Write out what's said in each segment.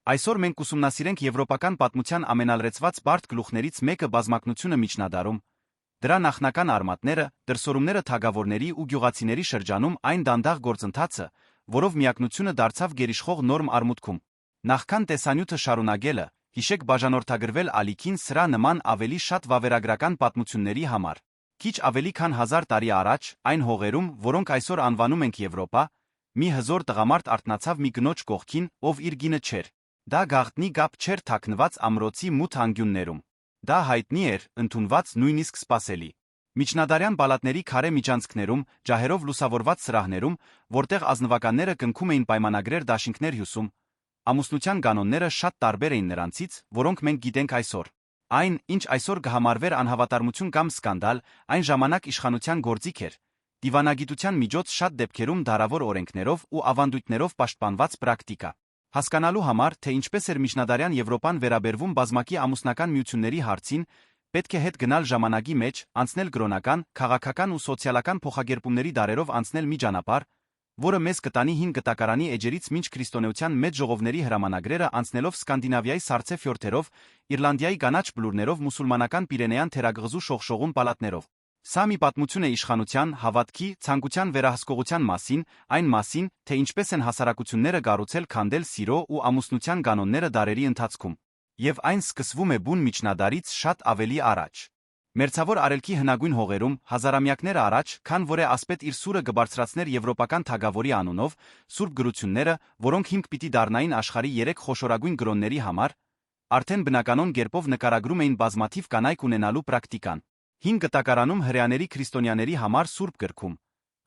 Այսօր մենք ուսումնասիրենք եվրոպական պատմության ամենալրեցված բարդ գլուխներից մեկը բազմակնությունը միջնադարում, դրա նախնական արմատները, դրսևորումները թագավորների ու գյուղացիների շրջանում այն դանդաղ գործընթացը, որով միակնությունը դարձավ գերիշխող նորմ արմուտքում։ Նախքան տեսանյութը շարունակելը, հիշեք բաժանորդագրվել ալիքին սրա նման ավելի շատ վավերագրական պատմությունների համար։ Քիչ ավելի քան 1000 տարի առաջ, այն հողերում, որոնք այսօր անվանում ենք Եվրոպա, մի հզոր տղամարդ արթնացավ մի կնոջ կողքին, ով իր գինը չէր։ Դա գաղտնի գապ չէր թաքնված ամրոցի մութ անկյուններում։ Դա հայտնի էր, ընդունված, նույնիսկ սպասելի։ Միջնադարյան պալատների քարե միջանցքներում, ջահերով լուսավորված սրահներում, որտեղ ազնվականները կնքում էին պայմանագրեր դաշինքներ հյուսում, ամուսնության կանոնները շատ տարբեր էին նրանցից, որոնք մենք գիտենք այսօր։ Այն, ինչ այսօր կհամարվեր անհավատարմություն կամ սկանդալ, այն ժամանակ իշխանության գործիք էր, դիվանագիտության միջոց շատ դեպքերում դարավոր օրենքներով ու ավանդույթներով պաշտպանված պրակտիկա։ Հասկանալու համար, թե ինչպես էր միջնադարյան Եվրոպան վերաբերվում բազմակի ամուսնական միությունների հարցին, պետք է հետ գնալ ժամանակի մեջ, անցնել կրոնական, քաղաքական ու սոցիալական փոխակերպումների դարերով անցնել մի ճանապարհ, որը մեզ կտանի հին գտակարանի էջերից մինչ քրիստոնեության մեծ ժողովների հրամանագրերը անցնելով Սկանդինավիայի սառցե ֆյորդերով, Իռլանդիայի կանաչ բլուրներով մուսուլմանական Պիրենեյան թերակղզու շողշողուն պալատներով։ Սա մի պատմություն է իշխանության, հավատքի, ցանկության վերահսկողության մասին, այն մասին, թե ինչպես են հասարակությունները կառուցել քանդել սիրո ու ամուսնության կանոնները դարերի ընթացքում։ Եվ այն սկսվում է բուն միջնադարից շատ ավելի առաջ։ Մերձավոր Արևելքի հնագույն հողերում, հազարամյակներ առաջ, քան որ է ասպետ իր սուրը կբարձրացներ եվրոպական թագավորի անունով, սուրբ գրությունները, որոնք հիմք պիտի դառնային աշխարհի 3 խոշորագույն գրոնների համար, արդեն բնականon կերպով նկարագրում էին բազմաթիվ կանայք ունենալու պրակտիկան։ Հին գտակարանում հրեաների քրիստոնյաների համար սուրբ գրքում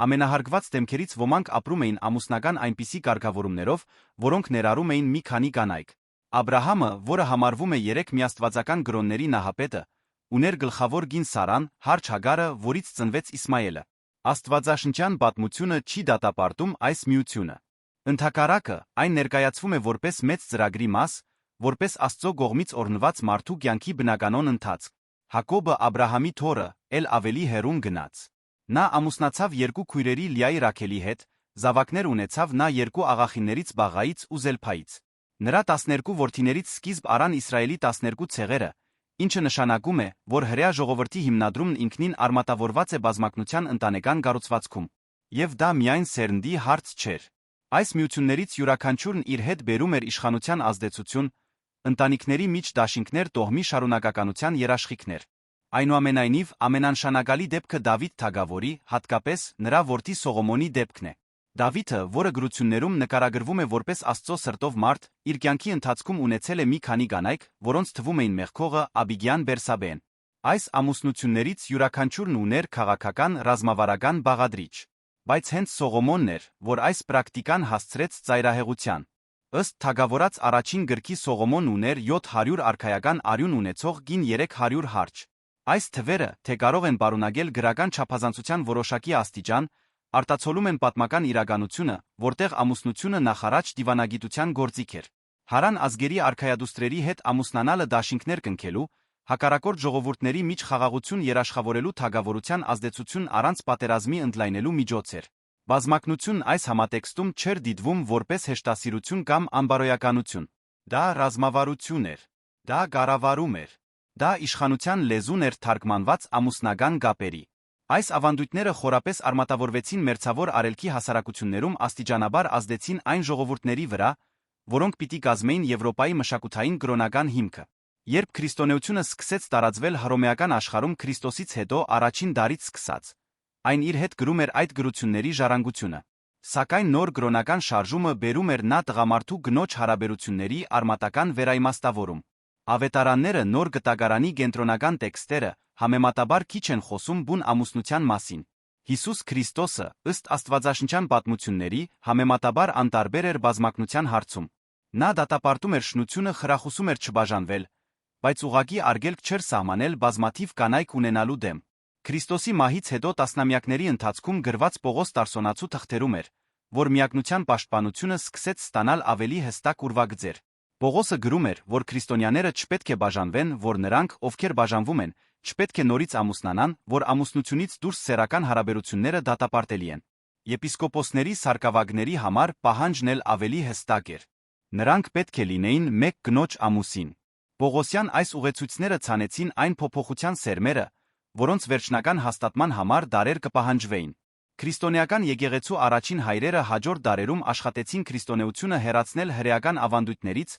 ամենահարգված դեմքերից ոմանք ապրում էին ամուսնական այնպիսի կարգավորումներով, որոնք ներառում էին մի քանի կանայք։ Աբրահամը, որը համարվում է 3 միաստվածական գրոնների նահապետը, ուներ գլխավոր կին Սարան, հարջ Հագարը, որից ծնվեց Իսմայելը։ Աստվածաշնչյան պատմությունը չի դատապարտում այս միությունը։ Ընդհակառակը, այն ներկայացվում է որպես մեծ ծրագրի մաս, որպես Աստծո կողմից օրհնված մարդու կյանքի բնականon ընթացք։ Հակոբը Աբրահամի թոռը, ել ավելի հեռուն գնաց։ Նա ամուսնացավ 2 քույրերի Լիայի Ռաքելի հետ, զավակներ ունեցավ նա 2 աղախիններից Բաղայից ու Զելփայից։ Նրա 12 որդիներից սկիզբ առան Իսրայելի 12 ցեղերը, ինչը նշանակում է, որ հրեա ժողովրդի հիմնադրումն ինքնին արմատավորված է բազմակնության ընտանեկան կառուցվածքում։ Եվ դա միայն սերնդի հարց չէր։ Այս միություններից յուրաքանչյուրն իր հետ բերում էր իշխանության ազդեցություն, ընտանիքների միջ դաշինքներ տոհմի շարունակականության երաշխիքներ։ Այնուամենայնիվ, ամենանշանակալի դեպքը Դավիթ թագավորի, հատկապես նրա որդի Սողոմոնի դեպքն է։ Դավիթը, որը գրություններում նկարագրվում է որպես Աստծո սրտով մարդ, իր կյանքի ընթացքում ունեցել է մի քանի կանայք, որոնց թվում էին Մեղքողը, Աբիգիան, Բերսաբեն։ Այս ամուսնություններից յուրաքանչյուրն ուներ քաղաքական, ռազմավարական բաղադրիչ։ Բայց հենց Սողոմոնն էր, որ այս պրակտիկան հասցրեց ծայրահեղության։ Ըստ թագավորած առաջին գրքի Սողոմոնն ուներ 700 արքայական արյուն ունեցող կին 300 հարջ։ Այս թվերը, թե կարող են պարունակել գրական չափազանցության որոշակի աստիճան, արտացոլում են պատմական իրականությունը, որտեղ ամուսնությունը նախարաջ դիվանագիտության գործիք էր։ Հարան ազգերի արքայադուստրերի հետ ամուսնանալը դաշինքներ կնքելու, հակառակորդ ժողովուրդների միջ խաղաղություն երաշխավորելու թագավորության ազդեցություն առանց պատերազմի ընդլայնելու միջոց էր։ Բազմակնությունն այս համատեքստում չէր դիտվում որպես հեշտասիրություն կամ անբարոյականություն։ Դա ռազմավարություն էր։ Դա կառավարում էր։ Դա իշխանության լեզուն էր թարգմանված ամուսնական կապերի։ Այս ավանդույթները խորապես արմատավորվեցին մերձավոր Արևելքի հասարակություններում, աստիճանաբար ազդեցին այն ժողովուրդների վրա, որոնք պիտի կազմեին Եվրոպայի մշակութային կրոնական հիմքը։ Երբ քրիստոնեությունը սկսեց տարածվել հռոմեական աշխարհում Քրիստոսից հետո առաջին դարից սկսած, այն իր հետ գրում էր այդ գրությունների ժառանգությունը։ Սակայն նոր կրոնական շարժումը բերում էր նա տղամարդու կնոջ հարաբերությունների արմատական վերաիմաստավորում։ Ավետարանները նոր գտակարանի կենտրոնական տեքստերը համեմատաբար քիչ են խոսում բուն ամուսնության մասին։ Հիսուս Քրիստոսը, ըստ աստվածաշնչյան պատմությունների, համեմատաբար անտարբեր էր բազմակնության հարցում։ Նա դատապարտում էր շնությունը, խրախուսում էր չբաժանվել, բայց ուղղակի արգելք չէր սահմանել բազմաթիվ կանայք ունենալու դեմ։ Քրիստոսի մահից հետո տասնամյակների ընթացքում գրված Պողոս Տարսոնացու թղթերում էր, որ միակնության պաշտպանությունը սկսեց ստանալ ավելի հստակ ուրվագծեր։ Պողոսը գրում էր, որ քրիստոնյաները չպետք է բաժանվեն, որ նրանք, ովքեր բաժանվում են, չպետք է նորից ամուսնանան, որ ամուսնությունից դուրս սեռական հարաբերությունները դատապարտելի են։ Եպիսկոպոսների սարկավագների համար պահանջն էլ ավելի հստակ էր։ Նրանք պետք է լինեին մեկ կնոջ ամուսին։ Պողոսյան այս ուղեցույցները ցանեցին այն փոփոխության սերմերը, որոնց վերջնական հաստատման համար դարեր կպահանջվեին։ Քրիստոնեական եկեղեցու առաջին հայրերը հաջորդ դարերում աշխատեցին քրիստոնեությունը հեռացնել հրեական ավանդույթներից,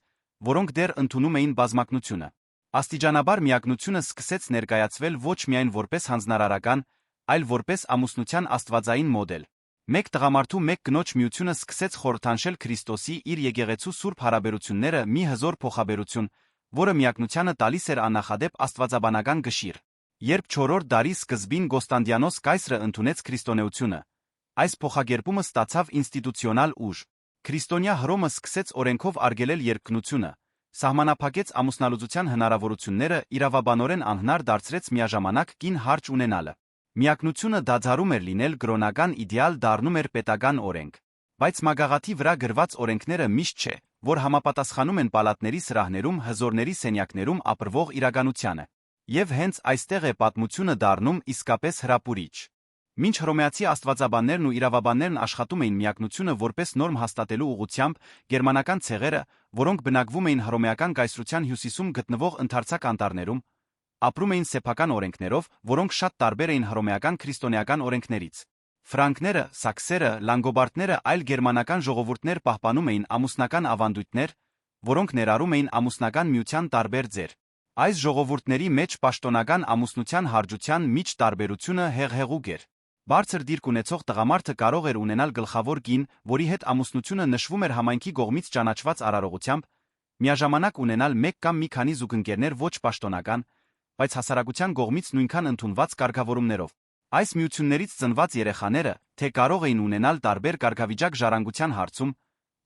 որոնք դեռ ընդունում էին բազմակնությունը։ Աստիճանաբար միակնությունը սկսեց ներկայացվել ոչ միայն որպես հանձնարարական, այլ որպես ամուսնության աստվածային մոդել։ Մեկ տղամարդու մեկ կնոջ միությունը սկսեց խորհրդանշել Քրիստոսի իր եկեղեցու սուրբ հարաբերությունները մի հզոր փոխաբերություն, որը միակնությանը տալիս էր աննախադեպ աստվածաբանական գշիր։ Երբ 4-րդ դարի սկզբին Կոստանդիանոս կայսրը ընդունեց քրիստոնեությունը, այս փոխակերպումը ստացավ ինստիտուցիոնալ ուժ։ Քրիստոնյա Հռոմը սկսեց օրենքով արգելել երկկնությունը, սահմանափակեց ամուսնալուծության հնարավորությունները, իրավաբանորեն անհնար դարձրեց միաժամանակ կին հարճ ունենալը։ Միակնությունը դադարում էր լինել կրոնական իդեալ, դառնում էր պետական օրենք։ Բայց մագաղաթի վրա գրված օրենքները միշտ չէ, որ համապատասխանում են պալատների սրահներում, հզորների սենյակներում ապրվող իրականությանը։ Եվ հենց այստեղ է պատմությունը դառնում իսկապես հրապուրիչ։ Մինչ հռոմեացի աստվածաբաններն ու իրավաբաններն աշխատում էին միակնությունը որպես նորմ հաստատելու ուղղությամբ, գերմանական ցեղերը, որոնք բնակվում էին հռոմեական կայսրության հյուսիսում գտնվող ընդարձակ անտառներում, ապրում էին սեփական օրենքներով, որոնք շատ տարբեր էին հռոմեական քրիստոնեական օրենքներից։ Ֆրանկները, սաքսերը, լանգոբարդները այլ գերմանական ժողովուրդներ պահպանում էին ամուսնական ավանդույթներ, որոնք ներառում էին ամուսնական միության տարբեր ձեր։ Այս ժողովուրդների մեջ պաշտոնական ամուսնության հարջության միջ տարբերությունը հեղեղուկ էր։ Բարձր դիրք ունեցող տղամարդը կարող էր ունենալ գլխավոր կին, որի հետ ամուսնությունը նշվում էր համայնքի կողմից ճանաչված արարողությամբ, միաժամանակ ունենալ մեկ կամ մի քանի զուգընկերներ ոչ պաշտոնական, բայց հասարակության կողմից նույնքան ընդունված կարգավորումներով։ Այս միություններից ծնված երեխաները, թե կարող էին ունենալ տարբեր կարգավիճակ ժառանգության հարցում,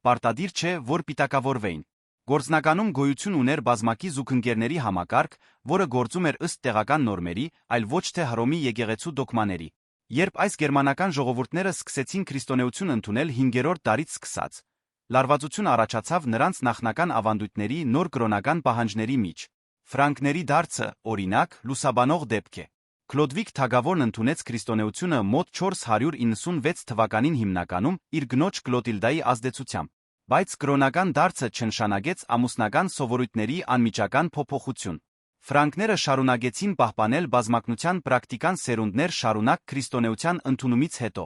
պարտադիր չէ, որ պիտակավորվեին։ Գործնականում գոյություն ուներ բազմակի զուգընկերների համակարգ, որը գործում էր ըստ տեղական նորմերի, այլ ոչ թե Հռոմի եկեղեցու դոգմաների։ Երբ այս գերմանական ժողովուրդները սկսեցին քրիստոնեություն ընդունել 5-րդ դարից սկսած, լարվածություն առաջացավ նրանց նախնական ավանդույթների նոր կրոնական պահանջների մեջ։ Ֆրանկների դարձը, օրինակ, լուսաբանող դեպք է։ Քլոդվիգ Թագավորն ընդունեց քրիստոնեությունը մոտ 496 թվականին հիմնականում իր կնոջ Կլոտիլդայի ազդեցությամբ, բայց կրոնական դարձը չնշանակեց ամուսնական սովորույթների անմիջական փոփոխություն։ Ֆրանկները շարունակեցին պահպանել բազմակնության պրակտիկան սերունդներ շարունակ քրիստոնեության ընդունումից հետո։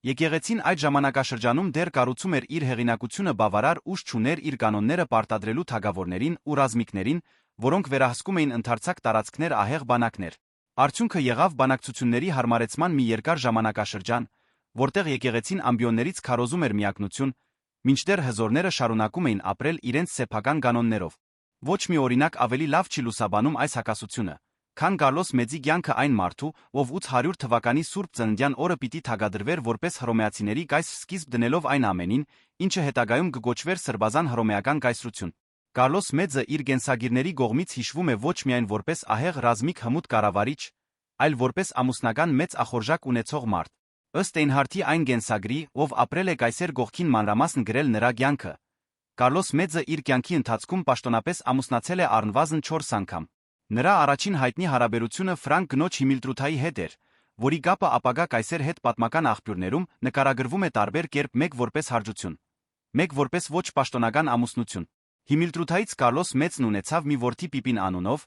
Եկեղեցին այդ ժամանակաշրջանում դեռ կառուցում էր իր հեղինակությունը, բավարար ուժ չուներ իր կանոնները պարտադրելու թագավորներին ու ռազմիկներին, որոնք վերահսկում էին ընդարձակ տարածքներ, ահեղ բանակներ։ Արդյունքը եղավ բանակցությունների հարմարեցման մի երկար ժամանակաշրջան, որտեղ եկեղեցին ամբիոններից քարոզում էր միակնություն, մինչդեռ հզորները շարունակում էին ապրել իրենց սեփական կանոններով։ Ոչ մի օրինակ ավելի լավ չի լուսաբանում այս հակասությունը, քան Կարլոս Մեծի կյանքը այն մարդու, ով 800 թվականի Սուրբ Ծննդյան օրը պիտի թագադրվեր որպես հռոմեացիների կայսր, սկիզբ դնելով այն ամենին, ինչը հետագայում կգոչվեր սրբազան հռոմեական կայսրություն։ Կարլոս Մեծը իր կենսագիրների կողմից հիշվում է ոչ միայն որպես ահեղ ռազմիկ հմուտ կառավարիչ, այլ որպես ամուսնական մեծ ախորժակ ունեցող մարդ։ Ըստ Էյնհարթի այն կենսագրի, ով ապրել է կայսեր կողքին, մանրամասն գրել նրա կյանքը, Կարլոս Մեծը իր կյանքի ընթացքում պաշտոնապես ամուսնացել է առնվազն 4 անգամ։ Նրա առաջին հայտնի հարաբերությունը ֆրանկ կնոջ Հիմիլտրութայի հետ էր, որի կապը ապագա կայսեր հետ պատմական աղբյուրներում նկարագրվում է տարբեր կերպ, մեկ որպես հարջություն, մեկ որպես ոչ պաշտոնական ամուսնություն։ Հիմիլտրութայից Կարլոս Մեծն ունեցավ մի որդի Պիպին անունով,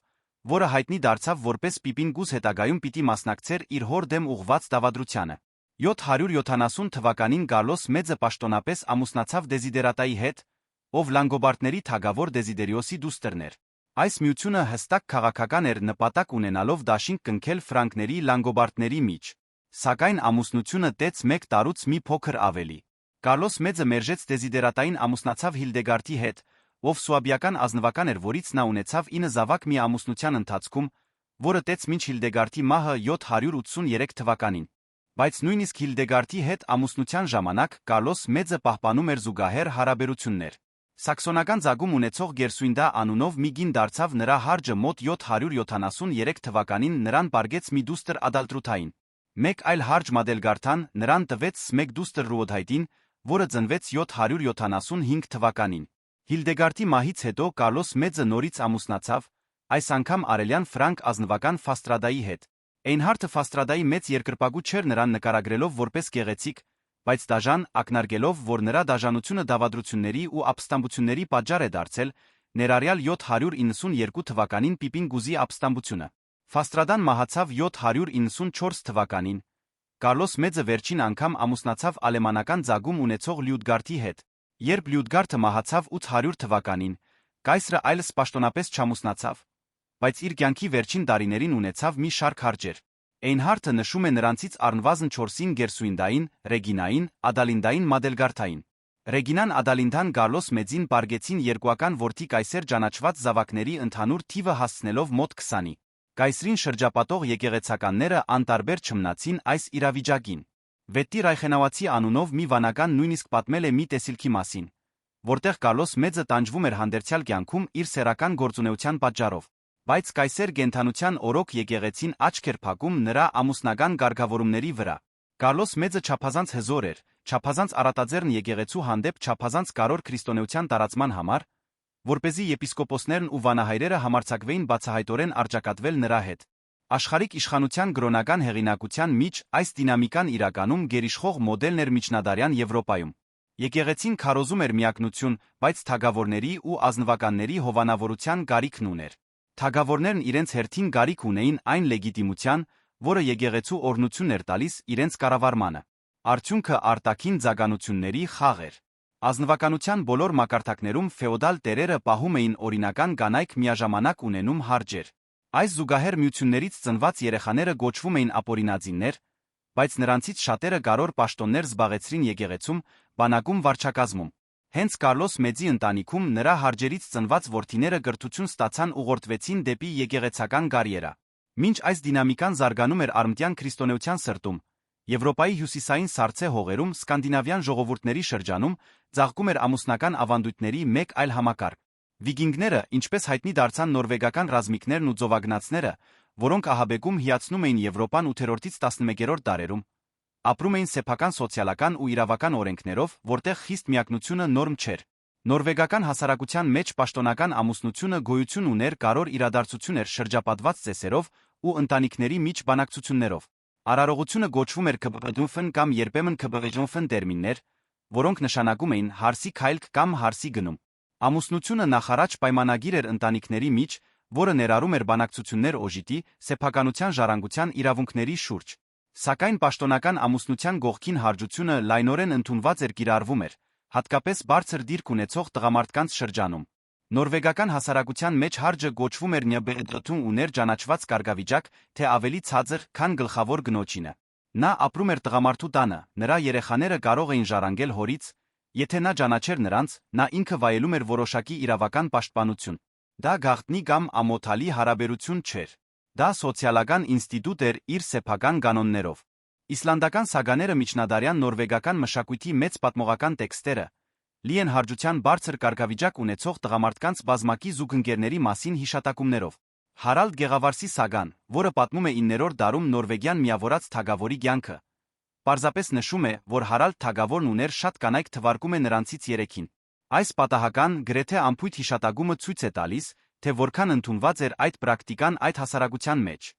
որը հայտնի դարձավ որպես Պիպին Գուզ, հետագայում պիտի մասնակցեր իր հոր դեմ ուղղված դավադրությանը։ 770 թվականին Կարլոս Մեծը պաշտոնապես ամուսնացավ Դեզիդերատայի հետ, ով լանգոբարդների թագավոր Դեզիդերիոսի դուստրն էր։ Այս միությունը հստակ քաղաքական էր, նպատակ ունենալով դաշինք կնքել ֆրանկների լանգոբարդների միջ։ Սակայն ամուսնությունը տեց 1 տարուց մի փոքր ավելի։ Կարլոս Մեծը մերժեց Դեզիդերատային, ամուսնացավ Հիլդեգարդի հետ, ով սուաբիական ազնվական էր, որից նա ունեցավ 9 զավակ մի ամուսնության ընթացքում, որը տեց մինչ Հիլդեգարդի մահը 783 թվականին։ Բայց նույնիսկ Հիլդեգարդի հետ ամուսնության ժամանակ Կարլոս Մեծը պահպանում էր զուգահեռ հարաբերություններ։ Սաքսոնական ծագում ունեցող Գերսուինդա անունով մի կին դարձավ նրա հարջը մոտ 773 թվականին, նրան պարգեց մի դուստր Ադալտրութային։ Մեկ այլ հարջ Մադելգարդան նրան տվեց մեկ դուստր Ռուոդհայտին, որը ծնվեց 775 թվականին։ Հիլդեգարդի մահից հետո Կարլոս Մեծը նորից ամուսնացավ, այս անգամ արելյան ֆրանկ ազնվական Ֆաստրադայի հետ։ Էյնհարթը Ֆաստրադայի մեծ երկրպագու չէր նրան նկարագրելով որպես գեղեցիկ, բայց դաժան, ակնարկելով, որ նրա դաժանությունը դավադրությունների ու ապստամբությունների պատճառ է դարձել, ներառյալ 792 թվականին Պիպին Գուզի ապստամբությունը։ Ֆաստրադան մահացավ 794 թվականին։ Կարլոս Մեծը վերջին անգամ ամուսնացավ ալեմանական ծագում ունեցող Լյուդգարդի հետ։ Երբ Լյուդգարդը մահացավ 800 թվականին, կայսրը այլս պաշտոնապես չամուսնացավ, բայց իր կյանքի վերջին տարիներին ունեցավ մի շարք հարճեր։ Էյնհարթը նշում է նրանցից առնվազն 4-ին Գերսուինդային, Ռեգինային, Ադալինդային, Մադելգարդային։ Ռեգինան Ադալինդան Կարլոս Մեծին պարգեցին երկուական որդի կայսեր ճանաչված զավակների ընդհանուր թիվը հասցնելով մոտ 20-ի։ Կայսրին շրջապատող եկեղեցականները անտարբեր չմնացին այս իրավիճակին։ Վետտի Ռայխենաուացի անունով մի վանական նույնիսկ պատմել է մի տեսիլքի մասին, որտեղ Կարլոս Մեծը տանջվում էր հանդերձյալ կյանքում իր սեռական գործունեության պատճառով, բայց կայսեր կենդանության օրոք եկեղեցին աչք էր փակում նրա ամուսնական կարգավորումների վրա։ Կարլոս Մեծը չափազանց հզոր էր, չափազանց առատաձեռն եկեղեցու հանդեպ չափազանց կարևոր քրիստոնեության տարածման համար, որպեսզի եպիսկոպոսներն ու վանահայրերը համարձակվեին բացահայտորեն արձակատվել նրա հետ։ Աշխարհիկ իշխանության գրոնական հեղինակության միջ այս դինամիկան իրականում գերիշխող մոդելն էր միջնադարյան Եվրոպայում։ Եկեղեցին քարոզում էր միակնություն, բայց թագավորների ու ազնվականների հովանավորության կարիքն ուներ։ Թագավորներն իրենց հերթին կարիք ունեին այն լեգիտիմության, որը եկեղեցու օրհնություն էր տալիս իրենց կառավարմանը։ Արդյունքը արտաքին ձագանությունների խաղ էր։ Ազնվականության բոլոր մակարդակներում ֆեոդալ տերերը պահում էին օրինական կանայք միաժամանակ ունենում հարճեր։ Այս զուգահեռ միություններից ծնված երեխաները գոչվում էին ապօրինածիններ, բայց նրանցից շատերը կարևոր պաշտոններ զբաղեցրին եկեղեցում, բանակում, վարչակազմում։ Հենց Կարլոս Մեծի ընտանիքում նրա հարճերից ծնված որդիները կրթություն ստացան ուղղորդվեցին դեպի եկեղեցական կարիերա։ Մինչ այս դինամիկան զարգանում էր արմտյան քրիստոնեության սրտում, Եվրոպայի հյուսիսային սառցե հողերում սկանդինավյան ժողովուրդների շրջանում ծաղկում էր ամուսնական ավանդույթների մեկ այլ համակարգ։ Վիկինգները, ինչպես հայտնի դարձան նորվեգական ռազմիկներն ու ծովագնացները, որոնք ահաբեկում հիացնում էին Եվրոպան 8-ից 11-րդ դարերում, ապրում էին սեփական սոցիալական ու իրավական օրենքներով, որտեղ խիստ միակնությունը նորմ չէր։ Նորվեգական հասարակության մեջ պաշտոնական ամուսնությունը գոյություն ուներ կարևոր իրադարձություն էր շրջապատված ծեսերով ու ընտանիքների միջ բանակցություններով։ Արարողությունը գոչվում էր քբվեջունֆն կամ երբեմն քբվեջունֆն տերմիններ, որոնք նշանակում էին հարսի քայլք կամ հարսի գնում։ Ամուսնությունը նախարաջ պայմանագիր էր ընտանիքների միջ, որը ներառում էր բանակցություններ օժիտի, սեփականության ժառանգության իրավունքների շուրջ։ Սակայն պաշտոնական ամուսնության գողքին հարճությունը լայնորեն ընդունված էր կիրառվում էր, հատկապես բարձր դիրք ունեցող տղամարդկանց շրջանում։ Նորվեգական հասարակության մեջ հարճը գոչվում էր նյաբեդրթուն ուներ ճանաչված կարգավիճակ, թե ավելի ցածր, քան գլխավոր գնոջինը։ Նա ապրում էր տղամարդու տանը, նրա երեխաները կարող էին ժառանգել հորից, եթե նա ճանաչեր նրանց, նա ինքը վայելում էր որոշակի իրավական պաշտպանություն։ Դա գաղտնի կամ ամոթալի հարաբերություն չէր։ Դա սոցիալական ինստիտուտ էր իր սեփական կանոններով։ Իսլանդական սագաները միջնադարյան նորվեգական մշակույթի մեծ պատմողական տեքստերը լի են հարճության բարձր կարգավիճակ ունեցող տղամարդկանց բազմակի զուգընկերների մասին հիշատակումներով։ Հարալդ Գեղավարսի սագան, որը պատմում է 9-րդ դարում նորվեգյան միավորած թագավորի կյանքը, պարզապես նշում է, որ Հարալդ թագավորն ուներ շատ կանայք թվարկում է նրանցից 3-ին։ Այս պատահական, գրեթե անփույթ հիշատակումը ցույց է տալիս, թե որքան ընդունված էր այդ պրակտիկան այդ հասարակության մեջ։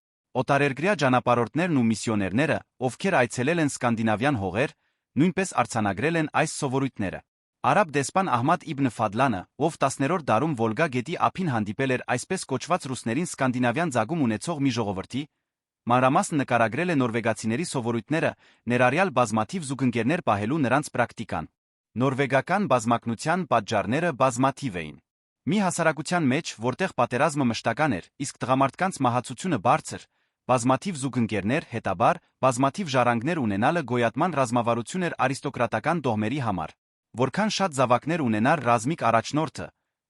Օտարերկրյա ճանապարհորդներն ու միսիոներները, ովքեր այցելել են սկանդինավյան հողեր, նույնպես արձանագրել են այս սովորույթները։ Արաբ դեսպան Ահմադ իբն Ֆադլանը, ով 10-րդ դարում Վոլգա գետի ափին հանդիպել էր այսպես կոչված ռուսներին սկանդինավյան ծագում ունեցող մի ժողովրդի, մանրամասն նկարագրել է նորվեգացիների սովորույթները, ներառյալ բազմաթիվ զուգընկերներ պահելու նրանց պրակտիկան։ Նորվեգական բազմակնության պատճառները բազմաթիվ էին։ Մի հասարակության մեջ, որտեղ պատերազմը մշտական էր, իսկ տղամարդկանց մահացությունը բարձր, բազմաթիվ զուգընկերներ, հետաբար, բազմաթիվ ժառանգներ ունենալը գոյատման ռազմավարություն էր արիստոկրատական տոհմերի համար։ Որքան շատ զավակներ ունենար ռազմիկ առաջնորդը,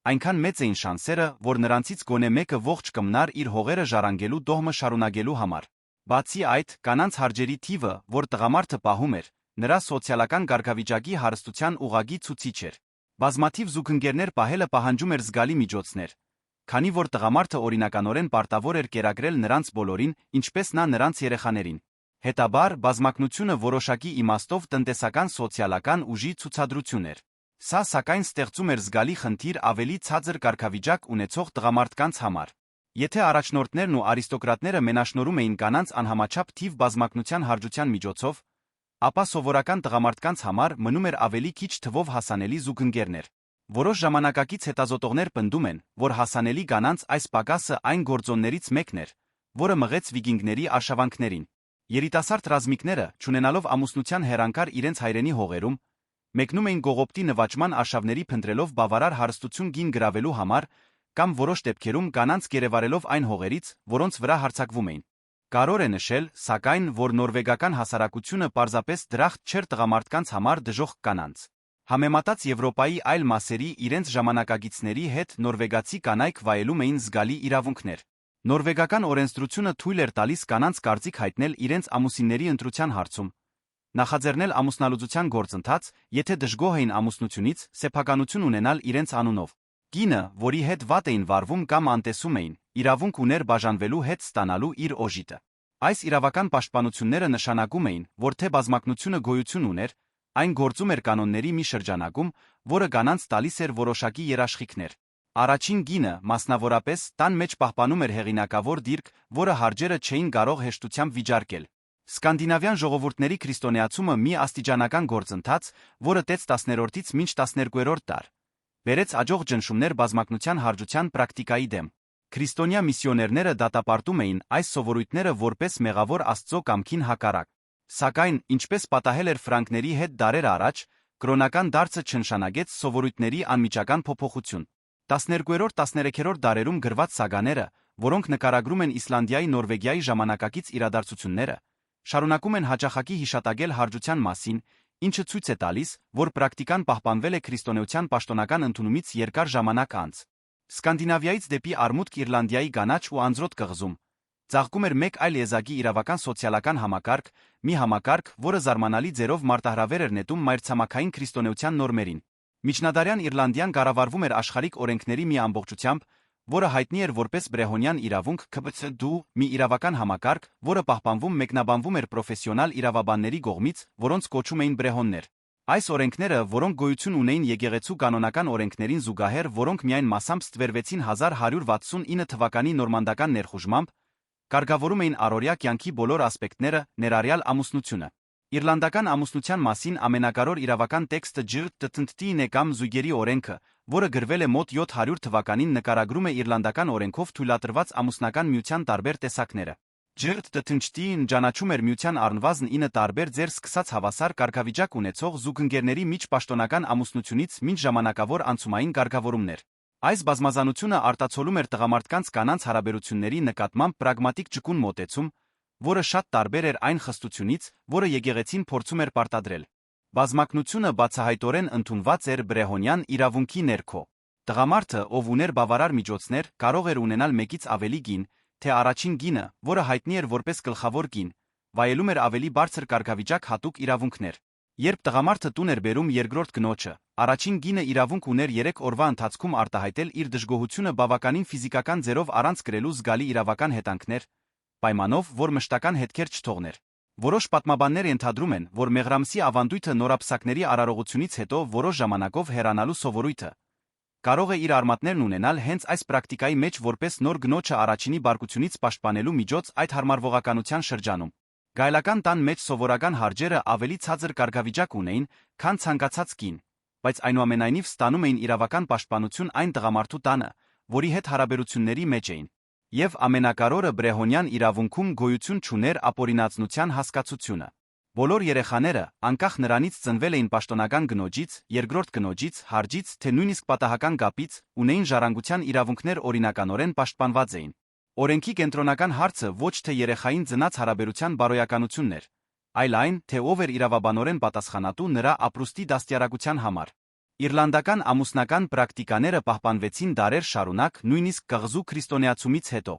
այնքան մեծ էին շանսերը, որ նրանցից գոնե մեկը ողջ կմնար իր հողերը ժառանգելու տոհմը շարունակելու համար։ Բացի այդ, կանանց հարճերի թիվը, որ տղամարդը պահում էր, նրա սոցիալական կարգավիճակի հարստության ուղղակի ցուցիչ էր։ Բազմաթիվ զուգընկերներ պահելը պահանջում էր զգալի միջոցներ, քանի որ տղամարդը օրինականորեն պարտավոր էր կերակրել նրանց բոլորին, ինչպես նա նրանց երեխաներին։ Հետաբար, բազմակնությունը որոշակի իմաստով տնտեսական սոցիալական ուժի ցուցադրություն էր։ Սա սակայն ստեղծում էր զգալի խնդիր ավելի ցածր կարգավիճակ ունեցող տղամարդկանց համար։ Եթե առաջնորդներն ու արիստոկրատները մենաշնորհում էին կանանց անհամաչափ թիվ բազմակնության հարճության միջոցով, ապա սովորական տղամարդկանց համար մնում էր ավելի քիչ թվով հասանելի զուգընկերներ։ Որոշ ժամանակակից հետազոտողներ պնդում են, որ հասանելի կանանց այս պակասը այն գործոններից մեկն էր, որը մղեց վիկինգների արշավանքներին։ Երիտասարդ ռազմիկները, չունենալով ամուսնության հեռանկար իրենց հայրենի հողերում, մեկնում էին գողոպտի նվաճման արշավների փնտրելով բավարար հարստություն գին գրավելու համար, կամ որոշ դեպքերում կանանց գերեվարելով այն հողերից, որոնց վրա հարձակվում էին։ Կարևոր է նշել, սակայն, որ նորվեգական հասարակությունը պարզապես դրախտ չէր տղամարդկանց համար դժոխք կանանց։ Համեմատած Եվրոպայի այլ մասերի իրենց ժամանակագիցների հետ նորվեգացի կանայք վայելում էին զգալի իրավունքներ։ Նորվեգական օրենսդրությունը թույլ էր տալիս կանանց կարծիք հայտնել իրենց ամուսինների ընտրության հարցում, նախաձեռնել ամուսնալուծության գործընթաց, եթե դժգոհ էին ամուսնությունից, սեփականություն ունենալ իրենց անունով։ Կինը, որի հետ վատ էին վարվում կամ անտեսում էին, իրավունք ուներ բաժանվելու հետ ստանալու իր օժիտը։ Այս իրավական պաշտպանությունները նշանակում էին, որ թե բազմակնությունը գոյություն ուներ, այն գործում էր կանոնների մի շրջանակում, որը կանանց տալիս էր որոշակի երաշխիքներ։ Առաջին գինը, մասնավորապես, տան մեջ պահպանում էր հեղինակավոր դիրք, որը հարջերը չէին կարող հեշտությամբ վիճարկել։ Սկանդինավյան ժողովուրդների քրիստոնեացումը մի աստիճանական գործընթաց, որը տեց 10-րդից մինչ 12-րդ դար, բերեց աջող ճնշումներ բազմակնության հարջության պրակտիկայի դեմ։ Քրիստոնյա միսիոներները դատապարտում էին այս սովորույթները որպես մեղավոր Աստծո կամքին հակառակ։ Սակայն, ինչպես պատահել էր ֆրանկների հետ դարեր առաջ, կրոնական դարձը չնշանակեց սովորույթների անմիջական փոփոխություն։ 12-13-րդ դարերում գրված սագաները, որոնք նկարագրում են Իսլանդիայի Նորվեգիայի ժամանակակից իրադարձությունները, շարունակում են հաճախակի հիշատակել հարջության մասին, ինչը ցույց է տալիս, որ պրակտիկան պահպանվել է քրիստոնեության պաշտոնական ընդունումից երկար ժամանակ անց։ Սկանդինավիայից դեպի արմուտք Իռլանդիայի գանաչ ու անձրոտ կղզում ծաղկում էր մեկ այլ եզակի իրավական սոցիալական համակարգ, մի համակարգ, որը զարմանալի ձևով մարտահրավեր էր նետում մայրցամաքային քրիստոնեության նորմերին։ Միջնադարյան Իռլանդիան կառավարվում էր աշխարհիկ օրենքների մի ամբողջությամբ, որը հայտնի էր որպես Բրեհոնյան իրավունք (KBT), մի իրավական համակարգ, որը պահպանվում մեկնաբանվում էր պրոֆեսիոնալ իրավաբանների կողմից, որոնց կոչում էին բրեհոններ։ Այս օրենքները, որոնք գոյություն ունեին եկեղեցու կանոնական օրենքներին զուգահեռ, որոնք միայն մասամբ ստվերվեցին 1169 թվականի նորմանդական ներխուժմամբ, կարգավորում էին առօրյա կյանքի բոլոր ասպեկտները, ներառյալ ամուսնությունը։ Իռլանդական ամուսնության մասին ամենակարևոր իրավական տեքստը Ջ.Տ.Տ.Ն է կամ զույգերի օրենքը, որը գրվել է մոտ 700 թվականին, նկարագրում է իռլանդական օրենքով թույլատրված ամուսնական միության տարբեր տեսակները։ Ջ.Տ.Տ.Ն ճանաչում էր միության առնվազն 9 տարբեր ձեր սկսած հավասար կարգավիճակ ունեցող զուգընկերների միջ պաշտոնական ամուսնությունից մինչ ժամանակավոր անցումային կարգավորումներ։ Այս բազմազանությունը արտացոլում էր տղամարդկանց կանանց հարաբերությունների նկատմամբ պրագմատիկ ճկուն մոտեցում, որը շատ տարբեր էր այն խստությունից, որը եկեղեցին փորձում էր պարտադրել։ Բազմակնությունը բացահայտորեն ընդունված էր բրեհոնյան իրավունքի ներքո։ Տղամարդը, ով ուներ բավարար միջոցներ, կարող էր ունենալ մեկից ավելի կին, թե առաջին կինը, որը հայտնի էր որպես գլխավոր կին, վայելում էր ավելի բարձր կարգավիճակ հատուկ իրավունքներ։ Երբ տղամարդը տուն էր բերում երկրորդ կնոջը, առաջին կինը իրավունք ուներ 3 օրվա ընթացքում արտահայտել իր դժգոհությունը բավականին ֆիզիկական ձևով առանց կրելու զգալի իրավական հետանքներ, պայմանով, որ մշտական հետքեր չթողներ։ Որոշ պատմաբաններ ենթադրում են, որ մեղրամսի ավանդույթը նորապսակների արարողությունից հետո որոշ ժամանակով հեռանալու սովորույթը կարող է իր արմատներն ունենալ հենց այս պրակտիկայի մեջ որպես նոր գնոջը առաջինի բարկությունից պաշտպանելու միջոց այդ հարմարվողականության շրջանում։ Գայլական տան մեջ սովորական հարջերը ավելի ցածր կարգավիճակ ունեին, քան ցանկացած կին, բայց այնուամենայնիվ ստանում էին իրավական պաշտպանություն այն տղամարդու տանը, որի հետ հարաբերությունների մեջ էին։ Եվ ամենակարևորը բրեհոնյան իրավունքում գոյություն չուներ ապօրինացնության հասկացությունը։ Բոլոր երեխաները, անկախ նրանից ծնվել էին պաշտոնական գնոջից, երկրորդ գնոջից, հարջից, թե նույնիսկ պատահական կապից, ունեին ժառանգության իրավունքներ օրինականորեն պաշտպանված էին։ Օրենքի կենտրոնական հարցը ոչ թե երեխային ծնած հարաբերության բարոյականությունն էր, այլ այն, թե ով էր իրավաբանորեն պատասխանատու նրա ապրուստի դաստիարակության համար։ Իռլանդական ամուսնական պրակտիկաները պահպանվեցին դարեր շարունակ, նույնիսկ կղզու քրիստոնեացումից հետո։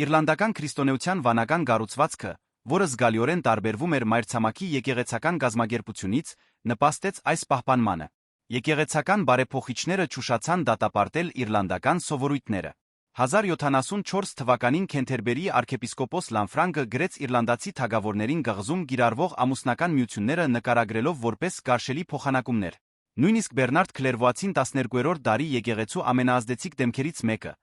Իռլանդական քրիստոնեության վանական կառուցվածքը, որը զգալիորեն տարբերվում էր մայրցամաքի եկեղեցական գազագերբությունից, նպաստեց այս պահպանմանը։ Եկեղեցական բարեփոխիչները չուշացան դատապարտել իռլանդական սովորույթները։ 1074 թվականին Քենթերբերիի arczepiskopos Lanfranc-ը գրեց իռլանդացի թագավորներին կղզում կիրառվող ամուսնական միությունները նկարագրելով որպես գարշելի փոխանակումներ։ Նույնիսկ Բեռնարդ Քլերվոացին 12-րդ դարի եկեղեցու ամենաազդեցիկ դեմքերից մեկը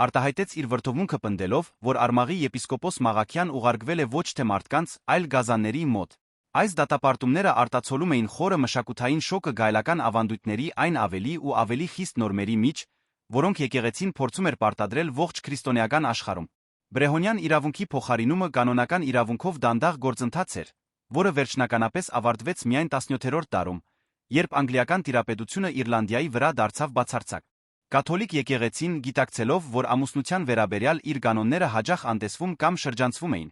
արտահայտեց իր վրդովմունքը պնդելով, որ Արմաղի եպիսկոպոս Մաղաքյան ուղարկվել է ոչ թե մարդկանց, այլ գազանների մոտ։ Այս դատապարտումները արտացոլում էին խորը մշակութային շոկը գայլական ավանդույթների այն ավելի ու ավելի խիստ նորմերի միջ, որոնք եկեղեցին փորձում էր պարտադրել ողջ քրիստոնեական աշխարհում։ Բրեհոնյան իրավունքի փոխարինումը կանոնական իրավունքով դանդաղ գործընթաց էր, որը վերջնականապես ավարտվեց միայն 17-րդ դարում, երբ անգլիական տիրապետությունը Իռլանդիայի վրա դարձավ բացարձակ։ Կաթոլիկ եկեղեցին, գիտակցելով, որ ամուսնության վերաբերյալ իր կանոնները հաճախ անտեսվում կամ շրջանցվում էին,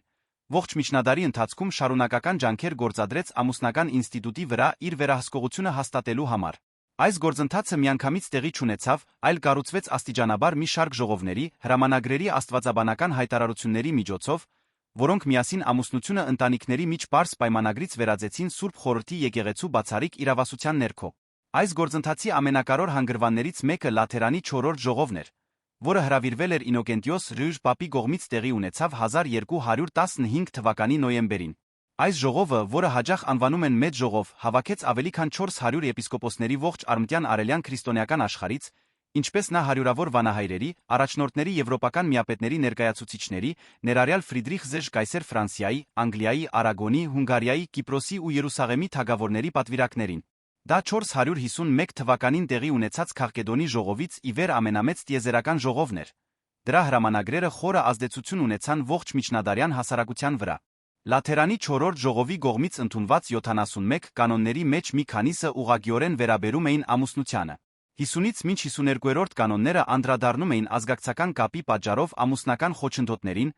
ողջ միջնադարի ընթացքում շարունակական ջանքեր գործադրեց ամուսնական ինստիտուտի վրա իր վերահսկողությունը հաստատելու համար։ Այս գործընթացը միանգամից տեղի չունեցավ, այլ կառուցվեց աստիճանաբար մի շարք ժողովների, հրամանագրերի աստվածաբանական հայտարարությունների միջոցով, որոնք միասին ամուսնությունը ընտանիքների միջ պարզ պայմանագրից վերածեցին Սուրբ Խորհրդի եկեղեցու բացառիկ իրավասության ներքո։ Այս գործընթացի ամենակարևոր հանգրվաններից մեկը Լաթերանի 4-րդ ժողովն էր, որը հրավիրվել էր Ինոկենտիոս Ռյուժ պապի կողմից տեղի ունեցավ 1215 թվականի նոյեմբերին։ Այս ժողովը, որը հաճախ անվանում են Մեծ ժողով, հավաքեց ավելի քան 400 եպիսկոպոսների ողջ արմտյան արելյան քրիստոնեական աշխարհից, ինչպես նա հարյուրավոր վանահայրերի, առաջնորդների եվրոպական միապետների ներկայացուցիչների, ներառյալ Ֆրիդրիխ Զեժ կայսեր Ֆրանսիայի, Անգլիայի, Արագոնի, Հունգարիայի, Կիպրոսի ու Երուսաղեմի թագավորների պատվիրակներին։ Դա 451 թվականին տեղի ունեցած Քաղկեդոնի ժողովից ի վեր ամենամեծ տիեզերական ժողովն էր։ Դրա հրամանագրերը խորը ազդեցություն ունեցան ողջ միջնադարյան հասարակության վրա։ Լաթերանի 4-րդ ժողովի կողմից ընդունված 71 կանոնների մեջ մի քանիսը ուղղակիորեն վերաբերում էին ամուսնությանը։ 50-ից մինչ 52-րդ կանոնները անդրադառնում էին ազգակցական կապի պատճառով ամուսնական խոչընդոտներին,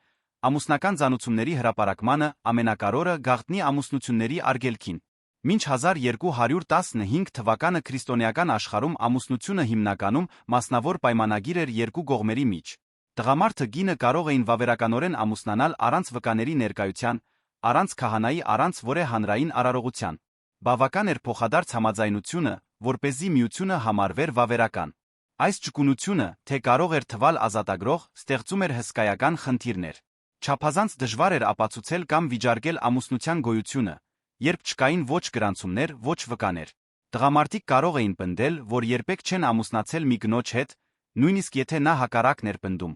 ամուսնական ծանուցումների հրապարակմանը, ամենակարևորը գաղտնի ամուսնությունների արգելքին։ Մինչ 1215 թվականը քրիստոնեական աշխարհում ամուսնությունը հիմնականում մասնավոր պայմանագիր էր երկու կողմերի միջ։ Տղամարդը կինը կարող էին վավերականորեն ամուսնանալ առանց վկաների ներկայության, առանց քահանայի, առանց որևէ հանրային արարողության։ Բավական էր փոխադարձ համաձայնությունը, որպեսզի միությունը համարվեր վավերական։ Այս ճկունությունը, թե կարող էր թվալ ազատագրող, ստեղծում էր հսկայական խնդիրներ։ Չափազանց դժվար էր ապացուցել կամ վիճարկել ամուսնության գոյությունը, երբ չկային ոչ գրանցումներ, ոչ վկաներ։ Տղամարդիկ կարող էին պնդել, որ երբեք չեն ամուսնացել մի կնոջ հետ, նույնիսկ եթե նա հակառակն էր պնդում։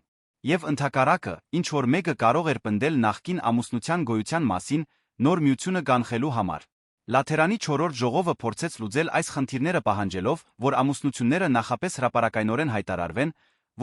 Եվ ընդհակառակը, ինչ որ մեկը կարող էր պնդել նախկին ամուսնության գոյության մասին, նոր միությունը կանխելու համար։ Լաթերանի 4-րդ ժողովը փորձեց լուծել այս խնդիրները պահանջելով, որ ամուսնությունները նախապես հրապարակայնորեն հայտարարվեն,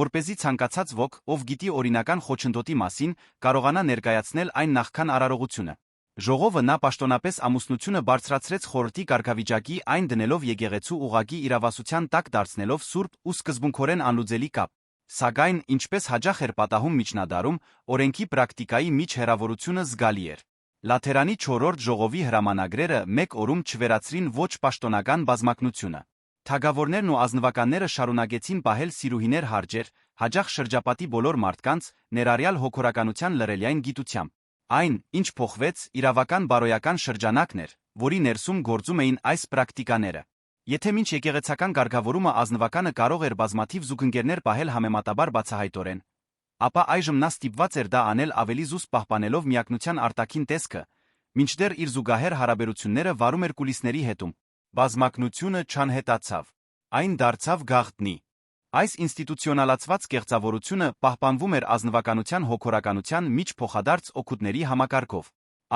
որպեսզի ցանկացած ոք, ով գիտի օրինական խոչընդոտի մասին, կարողանա ներկայացնել այն նախքան արարողությունը։ Ժողովը նա պաշտոնապես ամուսնությունը բարձրացրեց խորհրդի կարգավիճակի, այն դնելով եկեղեցու ուղղակի իրավասության տակ դարձնելով սուրբ ու սկզբունքորեն անլուծելի կապ։ Սակայն, ինչպես հաճախ էր պատահում միջնադարում, օրենքի պրակտիկայի միջ հեռավորությունը զգալի էր։ Լաթերանի 4-րդ ժողովի հրամանագրերը մեկ օրում չվերացրին ոչ պաշտոնական բազմակնությունը։ Թագավորներն ու ազնվականները շարունակեցին պահել սիրուհիներ հարջեր, հաճախ շրջապատի բոլոր մարդկանց, ներառյալ հոգորականության լրելյային գիտությամբ։ Այն, ինչ փոխվեց, իրավական բարոյական շրջանակն էր, որի ներսում գործում էին այս պրակտիկաները։ Եթե մինչ եկեղեցական կարգավորումը ազնվականը կարող էր բազմաթիվ զուգընկերներ պահել համեմատաբար բացահայտորեն, ապա այժմ նա ստիպված էր դա անել ավելի զուսպ պահպանելով միակնության արտաքին տեսքը, մինչդեռ իր զուգահեռ հարաբերությունները վարում էր կուլիսների հետում։ Բազմակնությունը չանհետացավ։ Այն դարձավ գաղտնի։ Այս ինստիտուցիոնալացված կեղծավորությունը պահպանվում էր ազնվականության հոգորականության միջ փոխադարձ օգուտների համակարգով։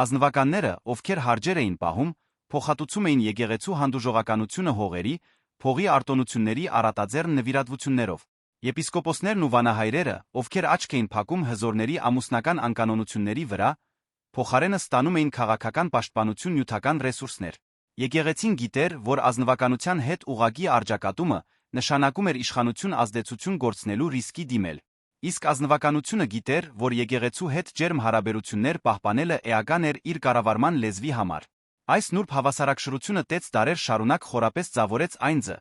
Ազնվականները, ովքեր հարջեր էին պահում, փոխհատուցում էին եկեղեցու հանդուրժողականությունը հողերի, փողի արտոնությունների առատաձեռն նվիրատվություններով։ Եպիսկոպոսներն ու վանահայրերը, ովքեր աչք էին փակում հզորների ամուսնական անկանոնությունների վրա, փոխարենը ստանում էին քաղաքական պաշտպանություն նյութական ռեսուրսներ։ Եկեղեցին գիտեր, որ ազնվականության հետ ուղղակի արձակատումը նշանակում էր իշխանություն ազդեցություն գործնելու ռիսկի դիմել։ Իսկ ազնվականությունը գիտեր, որ եկեղեցու հետ ջերմ հարաբերություններ պահպանելը էական էր իր կառավարման լեզվի համար։ Այս նուրբ հավասարակշռությունը տեց դարեր շարունակ խորապես ձավորեց այն ձը,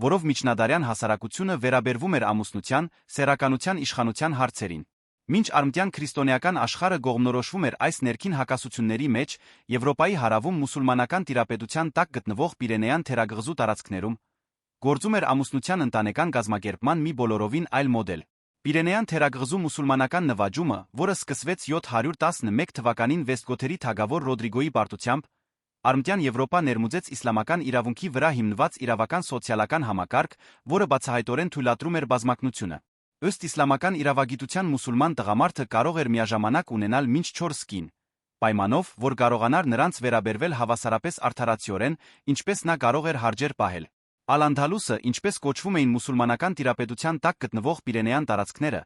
որով միջնադարյան հասարակությունը վերաբերվում էր ամուսնության, սեռականության իշխանության հարցերին։ Մինչ արմտյան քրիստոնեական աշխարհը գողմնորոշվում էր այս ներքին հակասությունների մեջ, Եվրոպայի հարավում մուսուլմանական տիրապետության տակ գտնվող Պիրենեյան թերակղզու տարածքներում գործում էր ամուսնության ընտանեկան կազմակերպման մի բոլորովին այլ մոդել։ Պիրենեյան թերակղզու մուսուլմանական նվաճումը, որը սկսվեց 711 թվականին Վեստգոթերի թագավոր Ռոդրիգոյի պարտությամբ, Արմտյան Եվրոպա ներմուծեց իսլամական իրավունքի վրա հիմնված իրավական սոցիալական համակարգ, որը բացահայտորեն թույլատրում էր բազմակնությունը։ Ըստ իսլամական իրավագիտության մուսուլման տղամարդը կարող էր միաժամանակ ունենալ մինչ 4 կին, պայմանով, որ կարողանար նրանց վերաբերվել հավասարապես արդարացիորեն, ինչպես նա կարող էր հարջեր պահել։ Ալ-Անդալուսը, ինչպես կոչվում էին մուսուլմանական տիրապետության տակ գտնվող Պիրենեան տարածքները,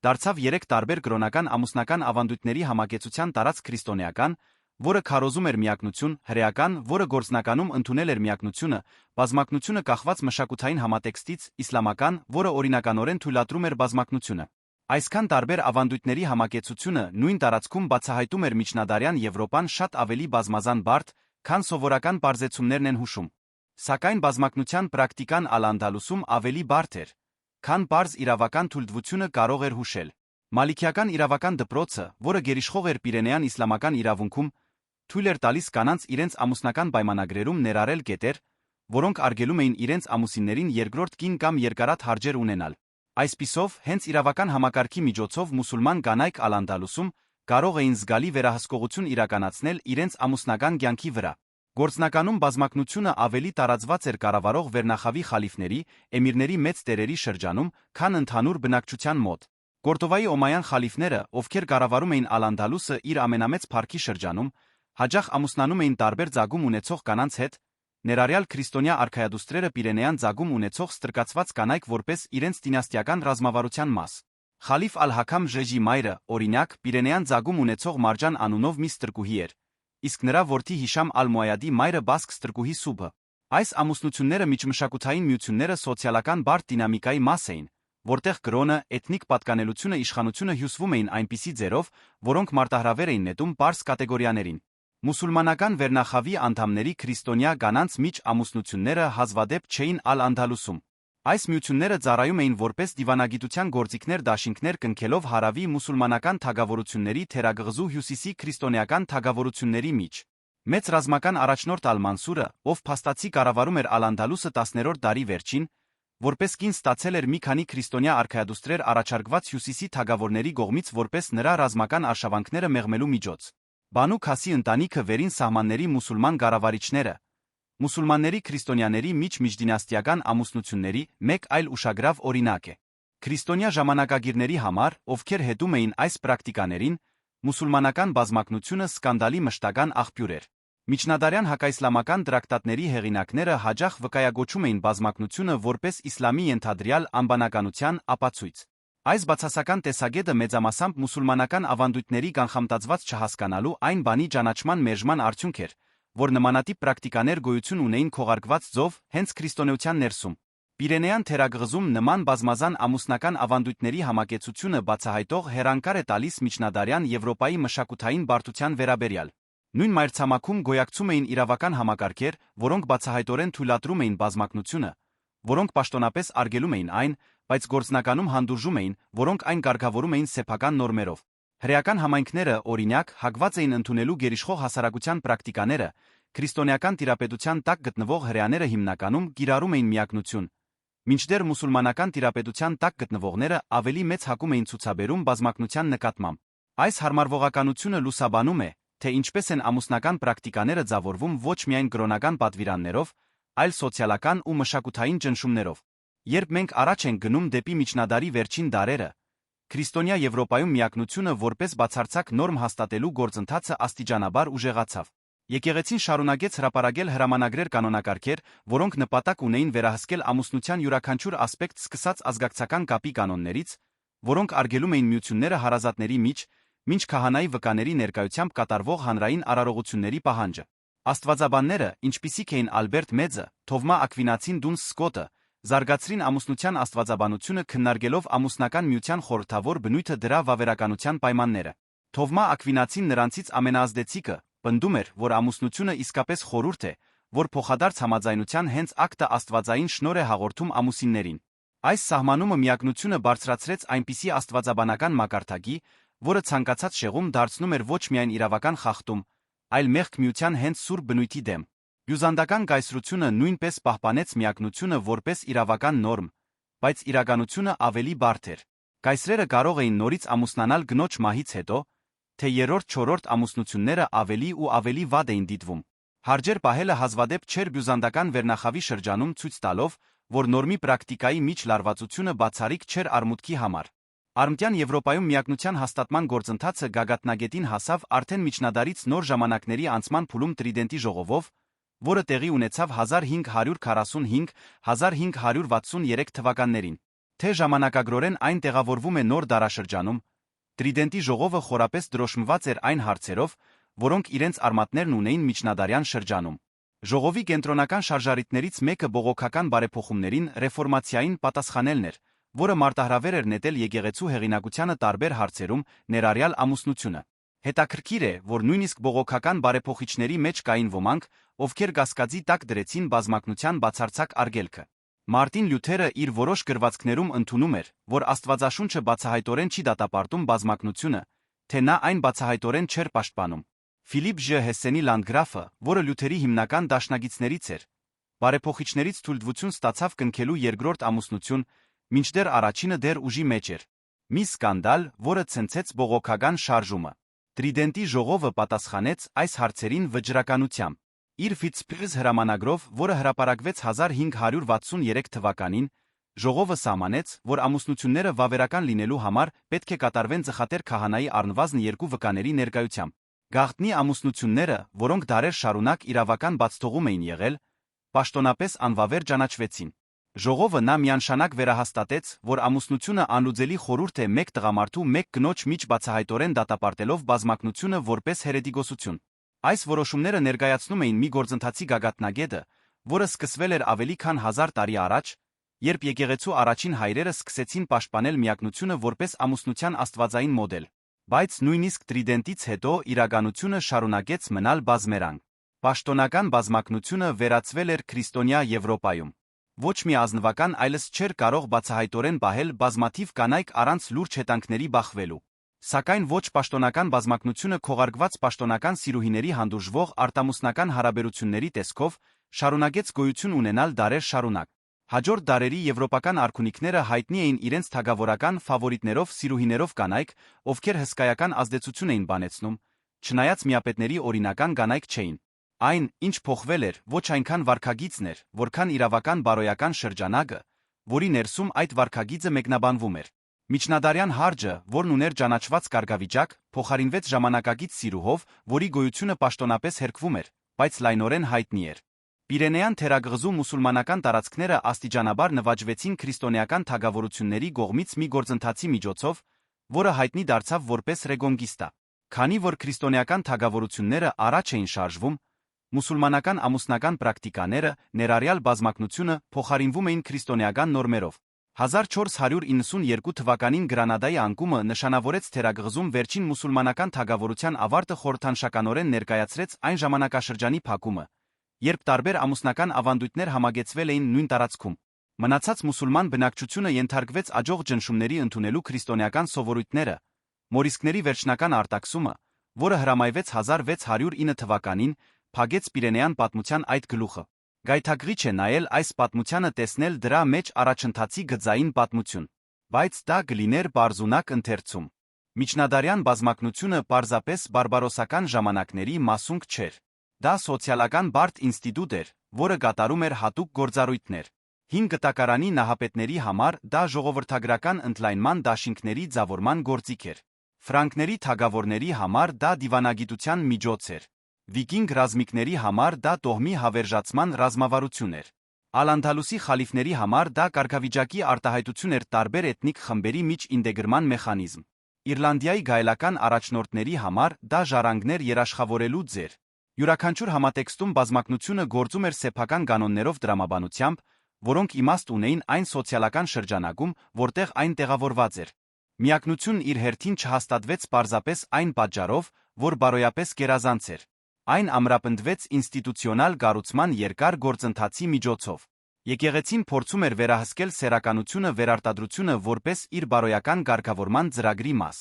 դարձավ 3 տարբեր կրոնական ամուսնական ավանդույթների համակեցության տարածք քրիստոնեական, որը քարոզում էր միակնություն, հրեական, որը գործնականում ընդունել էր միակնությունը, բազմակնությունը կախված մշակութային համատեքստից, իսլամական, որը օրինականորեն թույլատրում էր բազմակնությունը։ Այսքան տարբեր ավանդույթների համակեցությունը նույն տարածքում բացահայտում էր միջնադարյան Եվրոպան շատ ավելի բազմազան բարդ, քան սովորական պարզեցումներն են հուշում։ Սակայն բազմակնության պրակտիկան Ալ-Անդալուսում ավելի բարդ էր, քան պարզ իրավական թույլտվությունը կարող էր հուշել։ Մալիքիական իրավական դպրոցը, որը գերիշխող էր Պիրենեան իսլամական իրավունքում, թույլ էր տալիս կանանց իրենց ամուսնական պայմանագրերում ներառել կետեր, որոնք արգելում էին իրենց ամուսիններին երկրորդ կին կամ երկարատ հարջեր ունենալ։ Այսպիսով, հենց իրավական համակարգի միջոցով մուսուլման կանայք Ալ-Անդալուսում կարող էին զգալի վերահսկողություն իրականացնել իրենց ամուսնական կյանքի վրա։ Գործնականում բազմակնությունը ավելի տարածված էր կառավարող վերնախավի խալիֆների, էմիրների մեծ տերերի շրջանում, քան ընդհանուր բնակչության մոտ։ Կորդովայի օմայան խալիֆները, ովքեր կառավարում էին Ալ-Անդալուսը իր ամենամեծ փառքի շրջանում, հաճախ ամուսնանում էին տարբեր ծագում ունեցող կանանց հետ, ներառյալ քրիստոնյա արքայադուստրերը Պիրենեան ծագում ունեցող ստրկացված կանայք որպես իրենց դինաստիական ռազմավարության մաս։ Խալիֆ Ալ-Հաքամ Ժեժի մայրը, օրինակ, Պիրենեան ծագում ունեցող Մարջան անունով մի ստրկուհի էր, իսկ նրա որդի Հիշամ Ալ-Մոայադի մայրը բասկ ստրկուհի Սուբհը։ Այս ամուսնությունները միջմշակութային միությունները սոցիալական բարդ դինամիկայի մաս էին, որտեղ կրոնը, էթնիկ պատկանելությունը իշխանությունը հյուսվում էին այնպիսի ձևով, որոնք մարտահրավեր էին նետում պարզ կատեգորիաներին։ Մուսուլմանական վերնախավի անդամների քրիստոնյա կանանց միջ ամուսնությունները հազվադեպ չէին Ալ-Անդալուսում։ Այս միությունները ծառայում էին որպես դիվանագիտության գործիքներ դաշինքներ կնքելով հարավի մուսուլմանական թագավորությունների թերագղզու հյուսիսի քրիստոնեական թագավորությունների միջ։ Մեծ ռազմական առաջնորդ Ալ-Մանսուրը, ով փաստացի կառավարում էր Ալ-Անդալուսը 10-րդ դարի վերջին, որպես կին ստացել էր մի քանի քրիստոնյա արքայադուստրեր առաջարկված հյուսիսի թագավորների կողմից որպես նրա ռազմական արշավանքները մեղմելու միջոց։ Բանու Քասի ընտանիքը վերին սահմանների մուսուլման կառավարիչները, մուսուլմանների քրիստոնյաների միջ միջդինաստիական ամուսնությունների մեկ այլ ուշագրավ օրինակ է։ Քրիստոնյա ժամանակագիրների համար, ովքեր հետում էին այս պրակտիկաներին, մուսուլմանական բազմակնությունը սկանդալի մշտական աղբյուր էր։ Միջնադարյան հակաիսլամական տրակտատների հեղինակները հաճախ վկայագոչում էին բազմակնությունը որպես իսլամի ենթադրյալ անբանականության ապացույց։ Այս բացասական տեսակետը մեծամասամբ մուսուլմանական ավանդույթների կանխամտածված չհասկանալու այն բանի ճանաչման մերժման արդյունք էր, որ նմանատիպ պրակտիկաներ գոյություն ունեին քողարկված ձով հենց քրիստոնեության ներսում։ Պիրենեան թերագղզում նման բազմազան ամուսնական ավանդույթների համակեցությունը բացահայտող հեռանկար է տալիս միջնադարյան Եվրոպայի մշակութային բարդության վերաբերյալ։ Նույն մայրցամաքում գոյակցում էին իրավական համակարգեր, որոնք բացահայտորեն թույլատրում էին բազմակնությունը, որոնք պաշտոնապես արգելում էին այն, բայց գործնականում հանդուրժում էին, որոնք այն կարգավորում էին սեփական նորմերով։ Հրեական համայնքները, օրինակ, հակված էին ընդունելու գերիշխող հասարակության պրակտիկաները, քրիստոնեական տիրապետության տակ գտնվող հրեաները հիմնականում կիրառում էին միակնություն, մինչդեռ մուսուլմանական տիրապետության տակ գտնվողները ավելի մեծ հակում էին ցուցաբերում բազմակնության նկատմամբ։ Այս հարմարվողականությունը լուսաբանում է, թե ինչպես են ամուսնական պրակտիկաները ձևավորվում ոչ միայն կրոնական պատվիրաններով, այլ սոցիալական ու մշակութային ճնշումներով։ Երբ մենք առաջ ենք գնում դեպի միջնադարի վերջին դարերը, քրիստոնյա Եվրոպայում միակնությունը որպես բացարձակ նորմ հաստատելու գործընթացը աստիճանաբար ուժեղացավ։ Եկեղեցին շարունակեց հրապարակել հրամանագրեր կանոնակարգեր, որոնք նպատակ ունեին վերահսկել ամուսնության յուրաքանչյուր ասպեկտ սկսած ազգակցական կապի կանոններից, որոնք արգելում էին միությունները հարազատների միջ, մինչ քահանայի վկաների ներկայությամբ կատարվող հանրային արարողությունների պահանջը։ Աստվածաբանները, ինչպիսիք էին Ալբերտ Մեծը, Թովմա Ակվինացին, Դունս Սկոտը, զարգացրին ամուսնության աստվածաբանությունը քննարկելով ամուսնական միության խորհրդավոր բնույթը դրա վավերականության պայմանները։ Թովմա Ակվինացին նրանցից ամենաազդեցիկը, պնդում էր, որ ամուսնությունը իսկապես խորհուրդ է, որ փոխադարձ համաձայնության հենց ակտը աստվածային շնորհ է հաղորդում ամուսիններին։ Այս սահմանումը միակնությունը բարձրացրեց այնպիսի աստվածաբանական մակարդակի, որը ցանկացած շեղում դարձնում էր ոչ միայն իրավական խախտում, այլ մեղք միության հենց սուրբ բնույթի դեմ։ Բյուզանդական կայսրությունը նույնպես պահպանեց միակնությունը որպես իրավական նորմ, բայց իրականությունը ավելի բարդ էր։ Կայսրերը կարող էին նորից ամուսնանալ գնոջ մահից հետո, թե երրորդ-չորրորդ ամուսնությունները ավելի ու ավելի վատ էին դիտվում։ Հարջեր պահելը հազվադեպ չէր բյուզանդական վերնախավի շրջանում ցույց տալով, որ նորմի պրակտիկայի միջ լարվածությունը բացառիկ չէր արմուտքի համար։ Արմտյան Եվրոպայում միակնության հաստատման գործընթացը գագաթնագետին հասավ արդեն միջնադարից նոր ժամանակների անցման փուլում Տրիդենտի ժողովով, որը տեղի ունեցավ 1545-1563 թվականներին։ Թե ժամանակագրորեն այն տեղավորվում է նոր դարաշրջանում, Տրիդենտի ժողովը խորապես դրոշմված էր այն հարցերով, որոնք իրենց արմատներն ունեին միջնադարյան շրջանում։ Ժողովի կենտրոնական շարժառիթներից մեկը բողոքական բարեփոխումներին ռեֆորմացիային պատասխանելն էր, որը մարտահրավեր էր նետել եկեղեցու հեղինակությանը տարբեր հարցերում, ներառյալ ամուսնությունը։ Հետաքրքիր է, որ նույնիսկ բողոքական բարեփոխիչների մեջ կային ոմանք, ովքեր կասկածի տակ դրեցին բազմակնության բացարձակ արգելքը։ Մարտին Լյութերը իր որոշ գրվածքներում ընդունում էր, որ Աստվածաշունչը բացահայտորեն չի դատապարտում բազմակնությունը, թե նա այն բացահայտորեն չէր պաշտպանում։ Ֆիլիպ Ժ. Հեսսենի Լանդգրաֆը, որը Լյութերի հիմնական դաշնակիցներից էր, բարեփոխիչներից թույլտվություն ստացավ կնքելու երկրորդ ամուսնություն, մինչդեռ առաջինը դեռ ուժի մեջ էր։ Մի սկանդալ, որը ցնցեց բողոքական շարժումը։ Տրիդենտի ժողովը պատասխանեց այս հարցերին վճռականությամբ։ Իր Ֆիցփիլզ հրամանագրով, որը հրապարակվեց 1563 թվականին, ժողովը սահմանեց, որ ամուսնությունները վավերական լինելու համար պետք է կատարվեն ծխատեր քահանայի առնվազն 2 վկաների ներկայությամբ։ Գաղտնի ամուսնությունները, որոնք դարեր շարունակ իրավական բացթողում էին եղել, պաշտոնապես անվավեր ճանաչվեցին։ Ժողովը նա միանշանակ վերահաստատեց, որ ամուսնությունը անլուծելի խորհուրդ է մեկ տղամարդու մեկ կնոջ միջ բացահայտորեն դատապարտելով բազմակնությունը որպես հերետիկոսություն։ Այս որոշումները ներկայացնում էին մի գործընթացի գագաթնագետը, որը սկսվել էր ավելի քան 1000 տարի առաջ, երբ եկեղեցու առաջին հայրերը սկսեցին պաշտպանել միակնությունը որպես ամուսնության աստվածային մոդել։ Բայց նույնիսկ Տրիդենտից հետո իրականությունը շարունակեց մնալ բազմերանգ։ Պաշտոնական բազմակնությունը վերածվել էր քրիստոնյա Եվրոպայում։ Ոչ մի ազնվական այլս չէր կարող բացահայտորեն պահել բազմաթիվ կանայք առանց լուրջ հետանքների բախվելու։ Սակայն ոչ պաշտոնական բազմակնությունը քողարկված պաշտոնական սիրուհիների հանդուրժվող արտամուսնական հարաբերությունների տեսքով շարունակեց գոյություն ունենալ դարեր շարունակ։ Հաջորդ դարերի եվրոպական արքունիքները հայտնի էին իրենց թագավորական ֆավորիտներով սիրուհիներով կանայք, ովքեր հսկայական ազդեցություն էին բանեցնում, չնայած միապետների օրինական կանայք չէին։ Այն, ինչ փոխվել էր, ոչ այնքան վարքագիծն էր, որքան իրավական բարոյական շրջանակը, որի ներսում այդ վարքագիծը մեկնաբանվում էր։ Միջնադարյան հարջը, որն ուներ ճանաչված կարգավիճակ, փոխարինվեց ժամանակակից սիրուհով, որի գոյությունը պաշտոնապես հերկվում էր, բայց լայնորեն հայտնի էր։ Պիրենեան թերակղզու մուսուլմանական տարածքները աստիճանաբար նվաճվեցին քրիստոնեական թագավորությունների կողմից մի գործընթացի միջոցով, որը հայտնի դարձավ որպես ռեկոնկիստա։ Քանի որ քրիստոնեական թագավորությունները առաջ էին շարժվում, մուսուլմանական ամուսնական պրակտիկաները, ներառյալ բազմակնությունը, փոխարինվում էին քրիստոնեական նորմերով։ 1492 թվականին Գրանադայի անկումը նշանավորեց թերակղզում վերջին մուսուլմանական թագավորության ավարտը խորհրդանշականորեն ներկայացրեց այն ժամանակաշրջանի փակումը, երբ տարբեր ամուսնական ավանդույթներ համագեցվել էին նույն տարածքում։ Մնացած մուսուլման բնակչությունը ենթարկվեց աջող ճնշումների ընդունելու քրիստոնեական սովորույթները, մորիսկների վերջնական արտաքսումը, որը հրամայվեց 1609 թվականին, փակեց Պիրենեան պատմության այդ գլուխը։ Գայթակղիչ է նայել այս պատմությանը տեսնել դրա մեջ առաջընթացի գծային պատմություն։ Բայց դա կլիներ պարզունակ ընթերցում։ Միջնադարյան բազմակնությունը պարզապես բարբարոսական ժամանակների մասունք չէր։ Դա սոցիալական բարդ ինստիտուտ էր, որը կատարում էր հատուկ գործառույթներ։ Հին գտակարանի նահապետների համար դա ժողովրդագրական ընդլայնման դաշինքների ձևավորման գործիք էր։ Ֆրանկների թագավորների համար դա դիվանագիտության միջոց էր։ Վիկինգ ռազմիկների համար դա տոհմի հավերժացման ռազմավարություն էր։ Ալ-Անդալուսի խալիֆների համար դա կարգավիճակի արտահայտություն էր տարբեր էթնիկ խմբերի միջ ինտեգրման մեխանիզմ։ Իռլանդիայի գայլական առաջնորդների համար դա ժառանգներ երաշխավորելու ձեր։ Յուրաքանչյուր համատեքստում բազմակնությունը գործում էր սեփական կանոններով դրամաբանությամբ, որոնք իմաստ ունեին այն սոցիալական շրջանակում, որտեղ այն տեղավորված էր։ Միակնությունն իր հերթին չհաստատվեց պարզապես այն պատճառով, որ բարոյապես գերազանց էր։ Այն ամրապնդվեց ինստիտուցիոնալ կառուցման երկար գործընթացի միջոցով։ Եկեղեցին փորձում էր վերահսկել սեռականությունը վերարտադրությունը որպես իր բարոյական կարգավորման ծրագրի մաս։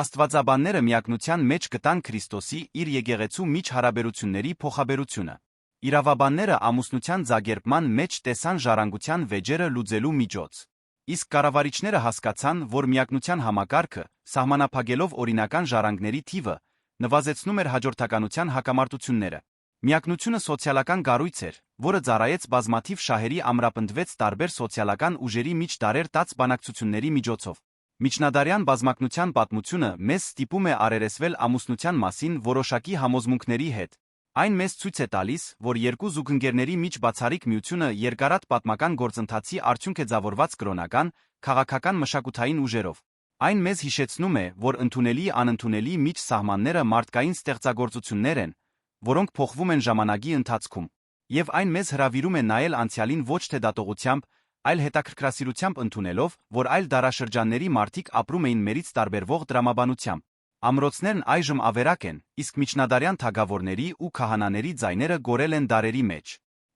Աստվածաբանները միակնության մեջ գտան Քրիստոսի իր եկեղեցու միջ հարաբերությունների փոխաբերությունը։ Իրավաբանները ամուսնության ձագերբման մեջ տեսան ժառանգության վեճերը լուծելու միջոց։ Իսկ կառավարիչները հասկացան, որ միակնության համակարգը, սահմանափակելով օրինական ժառանգների թիվը, նվազեցնում էր հաջորդականության հակամարտությունները։ Միակնությունը սոցիալական կառույց էր, որը ծառայեց բազմաթիվ շահերի ամրապնդվեց տարբեր սոցիալական ուժերի միջ դարեր տած բանակցությունների միջոցով։ Միջնադարյան բազմակնության պատմությունը մեզ ստիպում է առերեսվել ամուսնության մասին որոշակի համոզմունքների հետ։ Այն մեզ ցույց է տալիս, որ երկու զուգընկերների միջ բացառիկ միությունը երկարատ պատմական գործընթացի արդյունք է ձևավորված կրոնական, քաղաքական մշակութային ուժերով։ Այն մեզ հիշեցնում է, որ ընդունելի-անընդունելի միջ սահմանները մարդկային ստեղծագործություններ են, որոնք փոխվում են ժամանակի ընթացքում։ Եվ այն մեզ հրավիրում է նայել անցյալին ոչ թե դատողությամբ, այլ հետաքրքրասիրությամբ ընդունելով, որ այլ դարաշրջանների մարդիկ ապրում էին մերից տարբերվող տրամաբանությամբ։ Ամրոցներն այժմ ավերակ են, իսկ միջնադարյան թագավորների ու քահանաների ձայները գորել են դարերի մեջ։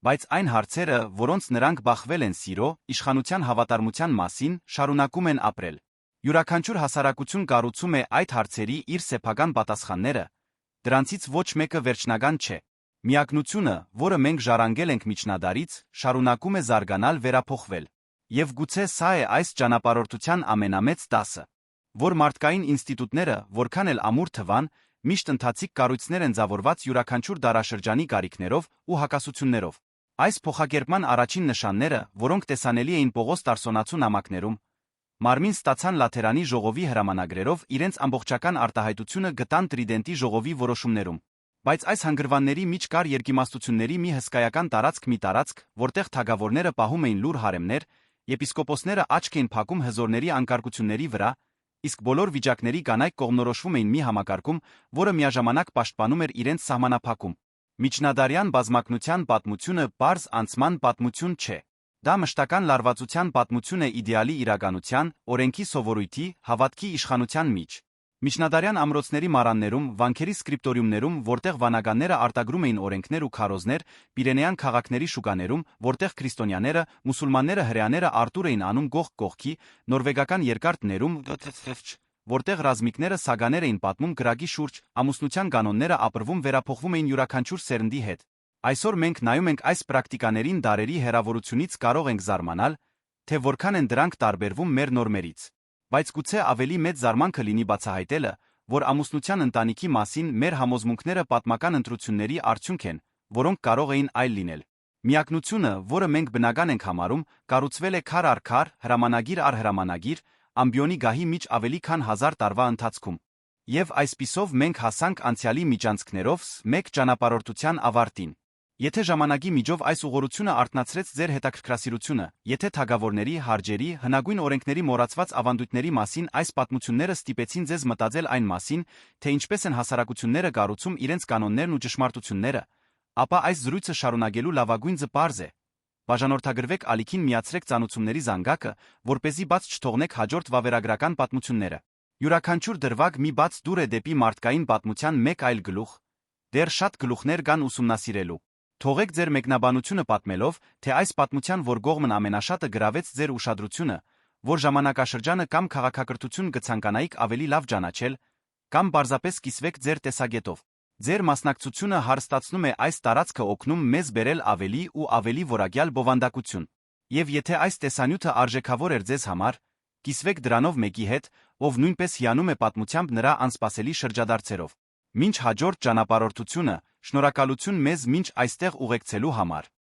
Բայց այն հարցերը, որոնց նրանք բախվել են սիրո, իշխանության հավատարմության մասին, շարունակում են ապրել։ Յուրաքանչյուր հասարակություն կառուցում է այդ հարցերի իր սեփական պատասխանները, դրանցից ոչ մեկը վերջնական չէ։ Միակնությունը, որը մենք ժառանգել ենք միջնադարից, շարունակում է զարգանալ, վերափոխվել։ Եվ գուցե սա է այս ճանապարհորդության ամենամեծ դասը, որ մարդկային ինստիտուտները, որքան էլ ամուր թվան, միշտ ընթացիկ կառույցներ են ձևավորված յուրաքանչյուր դարաշրջանի կարիքներով ու հակասություններով։ Այս փոխակերպման առաջին նշանները, որոնք տեսանելի էին Պողոս Տարսոնացու նամակներում, Մարմին ստացան Լաթերանի ժողովի հրամանագրերով իրենց ամբողջական արտահայտությունը գտան Տրիդենտի ժողովի որոշումներում։ Բայց այս հանգրվանների մեջ կար երկիմաստությունների մի հսկայական տարածք, որտեղ թագավորները պահում էին լուր հարեմներ, եպիսկոպոսները աչք էին փակում հզորների անկարգությունների վրա, իսկ բոլոր վիճակների կանայք կողմնորոշվում էին մի համակարգում, որը միաժամանակ պաշտպանում էր իրենց սահմանափակում։ Միջնադարյան բազմակնության պատմությունը պարզ անցման պատմություն չէ։ Դա մշտական լարվածության պատմություն է իդեալի իրականության, օրենքի սովորույթի, հավատքի իշխանության միջ։ Միջնադարյան ամրոցների մառաններում, վանքերի սկրիպտորիումներում, որտեղ վանականները արտագրում էին օրենքներ ու քարոզներ, Պիրենեյան քաղաքների շուկաներում, որտեղ քրիստոնյաները, մուսուլմանները հրեաները արտուր էին անում կողք կողքի, նորվեգական երկար տներում, որտեղ ռազմիկները սագաներ էին պատմում գրագի շուրջ, ամուսնության կանոնները ապրվում վերափոխվում էին յուրաքանչյուր սերնդի հետ։ Այսօր մենք նայում ենք այս պրակտիկաներին դարերի հեռավորությունից կարող ենք զարմանալ, թե որքան են դրանք տարբերվում մեր նորմերից։ Բայց գուցե ավելի մեծ զարմանքը լինի բացահայտելը, որ ամուսնության ընտանիքի մասին մեր համոզմունքները պատմական ընտրությունների արդյունք են, որոնք կարող էին այլ լինել։ Միակնությունը, որը մենք բնական ենք համարում, կառուցվել է քար առ քար, հրամանագիր առ հրամանագիր, ամբիոնի գահի միջ ավելի քան 1000 տարվա ընթացքում։ Եվ այսպիսով մենք հասանք անցյալի միջանցքներով մեկ ճանապարհորդության ավարտին։ Եթե ժամանակի միջով այս ուղղությունը արթնացրեց ձեր հետաքրքրասիրությունը, եթե թագավորների, հարջերի, հնագույն օրենքների մոռացված ավանդույթների մասին այս պատմությունները ստիպեցին ձեզ մտածել այն մասին, թե ինչպես են հասարակությունները կառուցում իրենց կանոններն ու ճշմարտությունները, ապա այս զրույցը շարունակելու լավագույն ձը պարզ է։ Բաժանորդագրվեք ալիքին, միացրեք ծանուցումների զանգակը, որպեսզի բաց չթողնեք հաջորդ վավերագրական պատմությունները։ Յուրաքանչյուր դրվագ մի բաց դուր է դեպի մարդկային պատմության մեկ այլ գլուխ։ Դեռ շատ գլուխներ կան ուսումնասիրելու։ Թողեք ձեր մեկնաբանությունը պատմելով, թե այս պատմության որ կողմն ամենաշատը գրավեց ձեր ուշադրությունը, որ ժամանակաշրջանը կամ քաղաքակրթություն կցանկանայիք ավելի լավ ճանաչել, կամ պարզապես կիսվեք ձեր տեսակետով։ Ձեր մասնակցությունը հարստացնում է այս տարածքը օգնում մեզ բերել ավելի ու ավելի որակյալ բովանդակություն։ Եվ եթե այս տեսանյութը արժեքավոր էր ձեզ համար, կիսվեք դրանով մեկի հետ, ով նույնպես հիանում է պատմությամբ նրա անսպասելի շրջադարձերով։ Մինչ հաջորդ ճանապարհորդությունը, շնորհակալություն մեզ մինչ այստեղ ուղեկցելու համար։